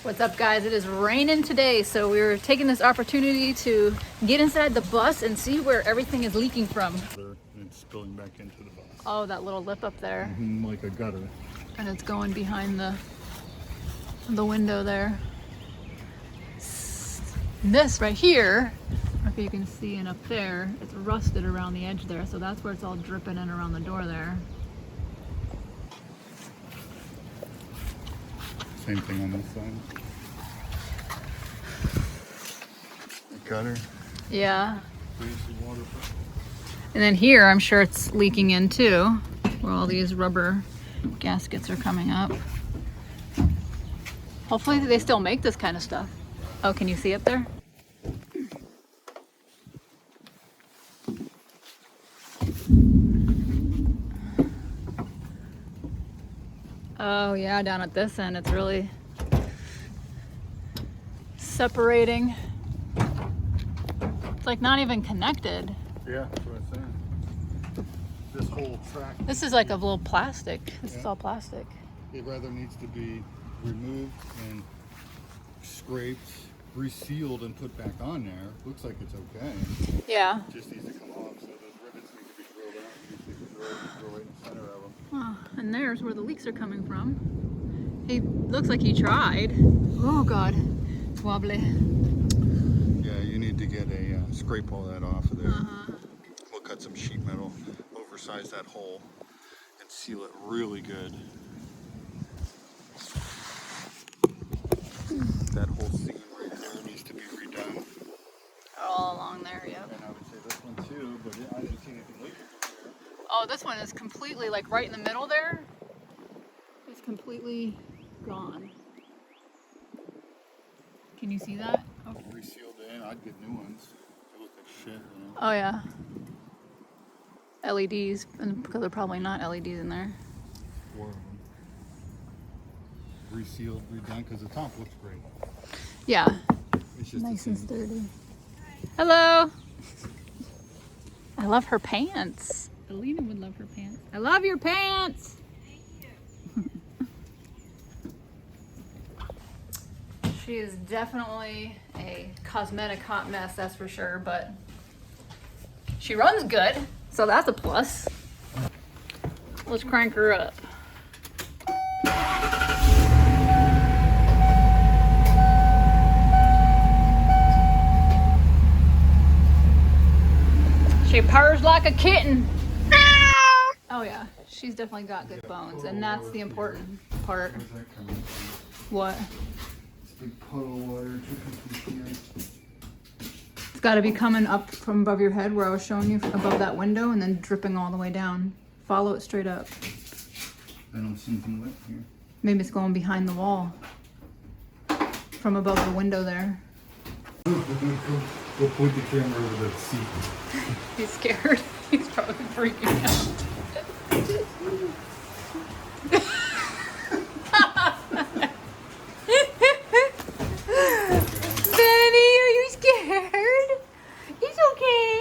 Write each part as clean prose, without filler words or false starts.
What's up, guys? It is raining today, so we're taking this opportunity to get inside the bus and see where everything is leaking from. And it's spilling back into the bus. Oh, that little lip up there. Like a gutter. And it's going behind the window there. This right here, I don't know if you can see, and up there, it's rusted around the edge there, so that's where it's all dripping in around the door there. Same thing on this side. The gutter. Yeah. Water. And then here, I'm sure it's leaking in too, where all these rubber gaskets are coming up. Hopefully they still make this kind of stuff. Oh, can you see up there? Oh yeah, down at this end, it's really separating. It's like not even connected. Yeah, that's what I'm saying. This whole track. This is like a little plastic. This is all plastic. It rather needs to be removed and scraped, resealed, and put back on there. Looks like it's okay. Yeah. It just needs to come off, so those rivets need to be drilled out. You can drill right in the center of them. Oh, and there's where the leaks are coming from. He looks like he tried. Oh God, it's wobbly. Yeah, you need to get a scrape all that off of there. We'll cut some sheet metal, oversize that hole, and seal it really good. That whole seam right there needs to be redone. All along there, yeah. And I would say this one too, but I didn't see anything leaking from there. Oh, this one is completely, like right in the middle there. It's completely gone. Can you see that? Oh, Resealed in, I'd get new ones. They look like shit, you know. oh yeah. LEDs, and because they're probably not LEDs in there. 4 of them. Resealed, redone, because the top looks great. Yeah. It's just Nice and sturdy. Hello. I love her pants. Alina would love her pants. I love your pants. She is definitely a cosmetic hot mess, that's for sure, but she runs good, so that's a plus. Let's crank her up. She purrs like a kitten. Oh yeah, she's definitely got good bones, and that's the important part. Where's that coming from? What? This big puddle of water dripping from here. It's got to be coming up from above your head where I was showing you, above that window, and then dripping all the way down. Follow it straight up. I don't see anything wet here. Maybe it's going behind the wall. From above the window there. We'll point the camera over the seat. He's scared. He's probably freaking out. Benny, are you scared? It's okay.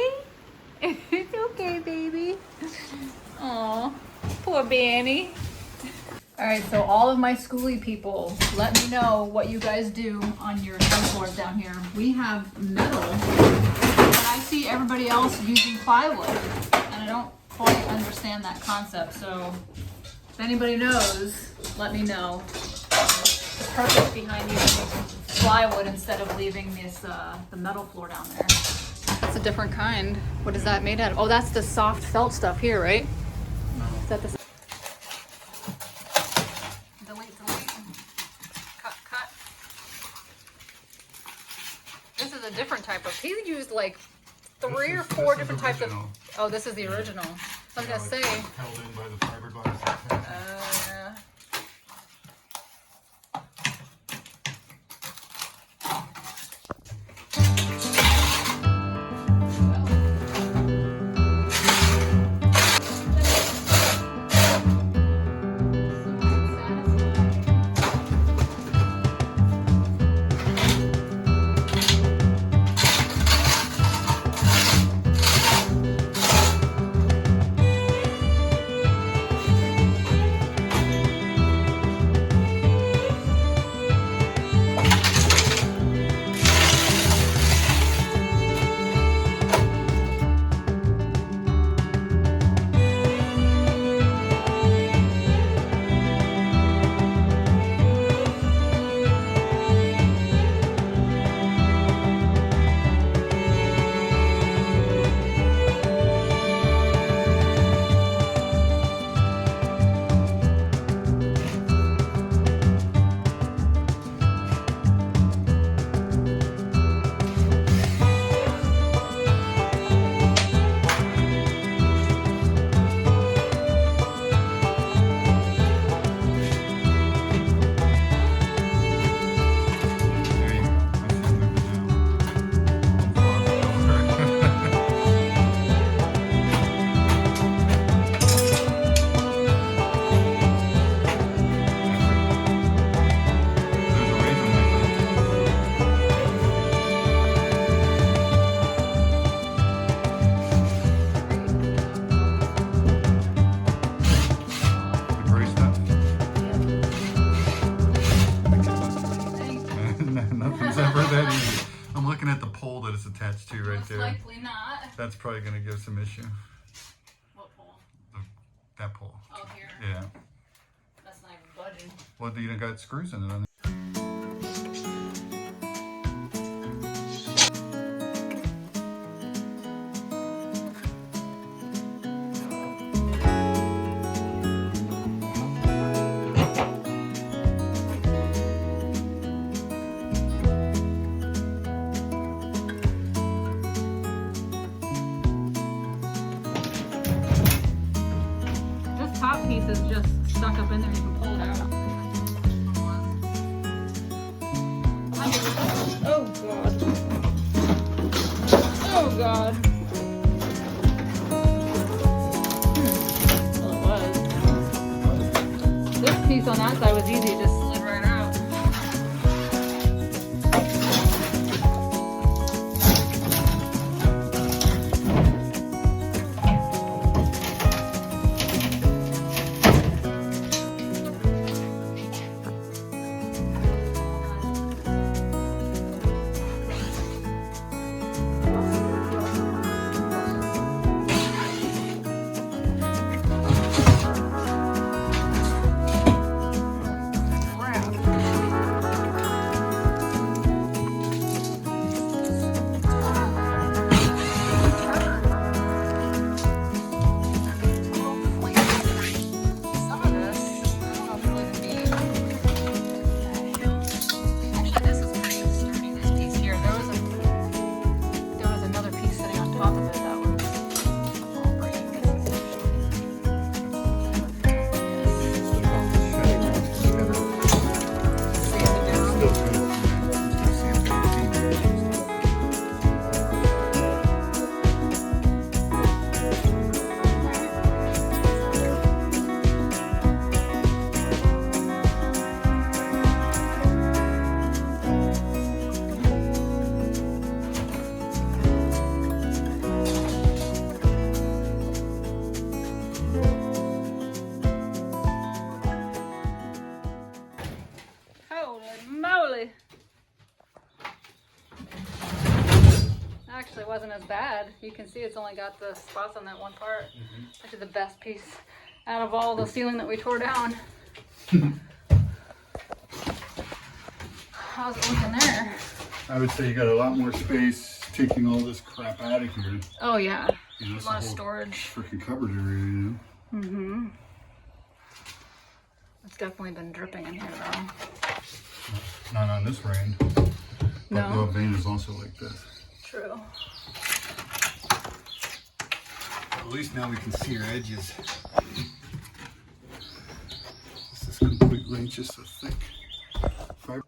It's okay, baby. Aw, poor Benny. Alright, so all of my Skoolie people, let me know what you guys do on your floors down here. We have metal, but I see everybody else using plywood, and I don't quite understand that concept. So if anybody knows, let me know. The purpose behind using plywood instead of leaving this the metal floor down there. That's a different kind. What is that made out of? Oh, that's the soft felt stuff here, right? No. Is that the delete. Cut. This is a different type of. He used like 3 or 4 different types of. Oh, this is the original. I was gonna say. Held in by the fiberglass. pole that it's attached to right there. Most likely not. That's probably going to give some issue. What pole? That pole. Oh, here. Yeah. That's not even budging. Well, you got screws in it. On Top piece is just stuck up in there. You can pull it out. Oh god. Oh god. Well, it was. This piece on that side was easy. It just slid right out. Moly! Actually, wasn't as bad. You can see it's only got the spots on that one part. Which is the best piece out of all the ceiling that we tore down. How's it looking there? I would say you got a lot more space taking all this crap out of here. Oh yeah, you know, a lot of storage. Freaking cupboard area, you know. It's definitely been dripping in here though. Not on this rain. No. But the vein is also like this. True. At least now we can see your edges. This is completely just a thick fiber.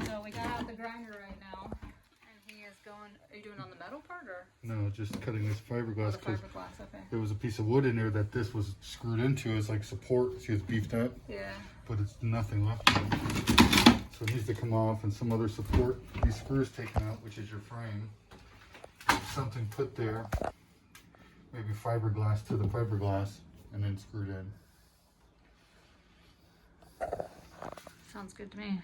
So we got out the grinder right now, and he is going. Are you doing on the metal part or? No, just cutting this fiberglass because okay. there was a piece of wood in there that this was screwed into as like support. See, it's beefed up. Yeah. But it's nothing left. So it needs to come off and some other support. These screws taken out, which is your frame. Something put there. Maybe fiberglass to the fiberglass and then screwed in. Sounds good to me.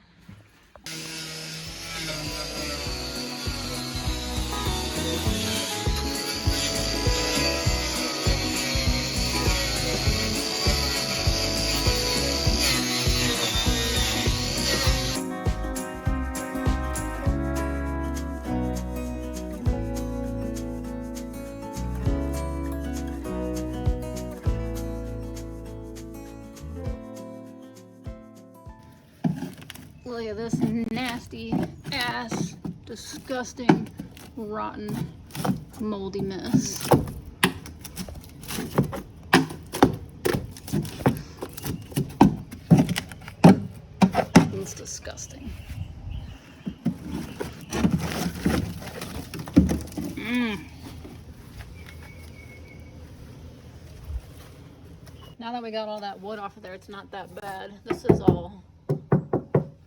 Look at this nasty ass, disgusting, rotten, moldy mess. It's disgusting. Now that we got all that wood off of there, it's not that bad. This is all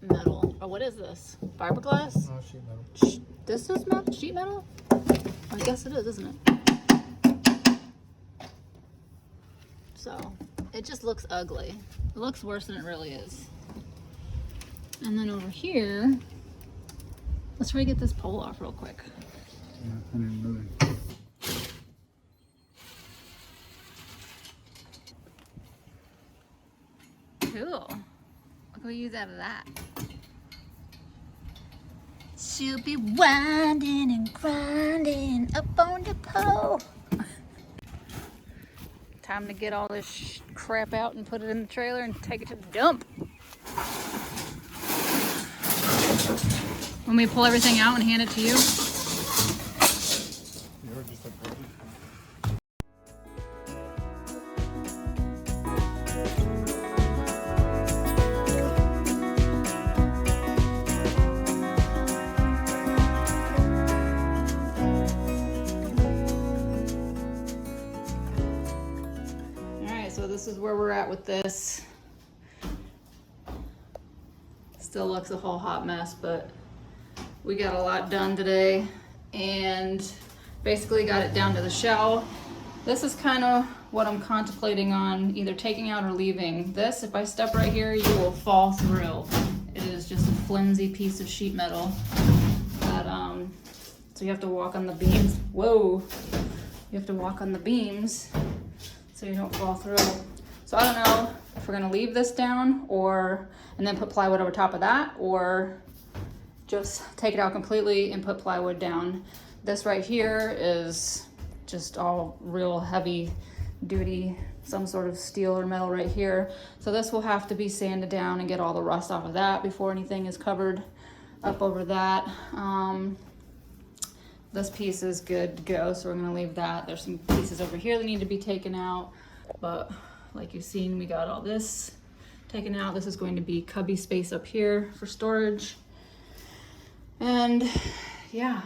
metal. Oh, what is this? Fiberglass? Oh, sheet metal. This is metal? Sheet metal? I guess it is, isn't it? So, it just looks ugly. It looks worse than it really is. And then over here, let's try to get this pole off real quick. Yeah, I didn't really. Cool. What can we use out of that? She'll be winding and grinding up on the pole. Time to get all this crap out and put it in the trailer and take it to the dump. Want me to pull everything out and hand it to you? So this is where we're at with this. Still looks a whole hot mess, but we got a lot done today and basically got it down to the shell. This is kind of what I'm contemplating on either taking out or leaving. This, if I step right here, you will fall through. It is just a flimsy piece of sheet metal that, so you have to walk on the beams. Whoa, you have to walk on the beams so you don't fall through. So I don't know if we're gonna leave this down and then put plywood over top of that, or just take it out completely and put plywood down. This right here is just all real heavy duty, some sort of steel or metal right here. So this will have to be sanded down and get all the rust off of that before anything is covered up over that. This piece is good to go, so we're gonna leave that. There's some pieces over here that need to be taken out, but like you've seen, we got all this taken out. This is going to be cubby space up here for storage. And yeah,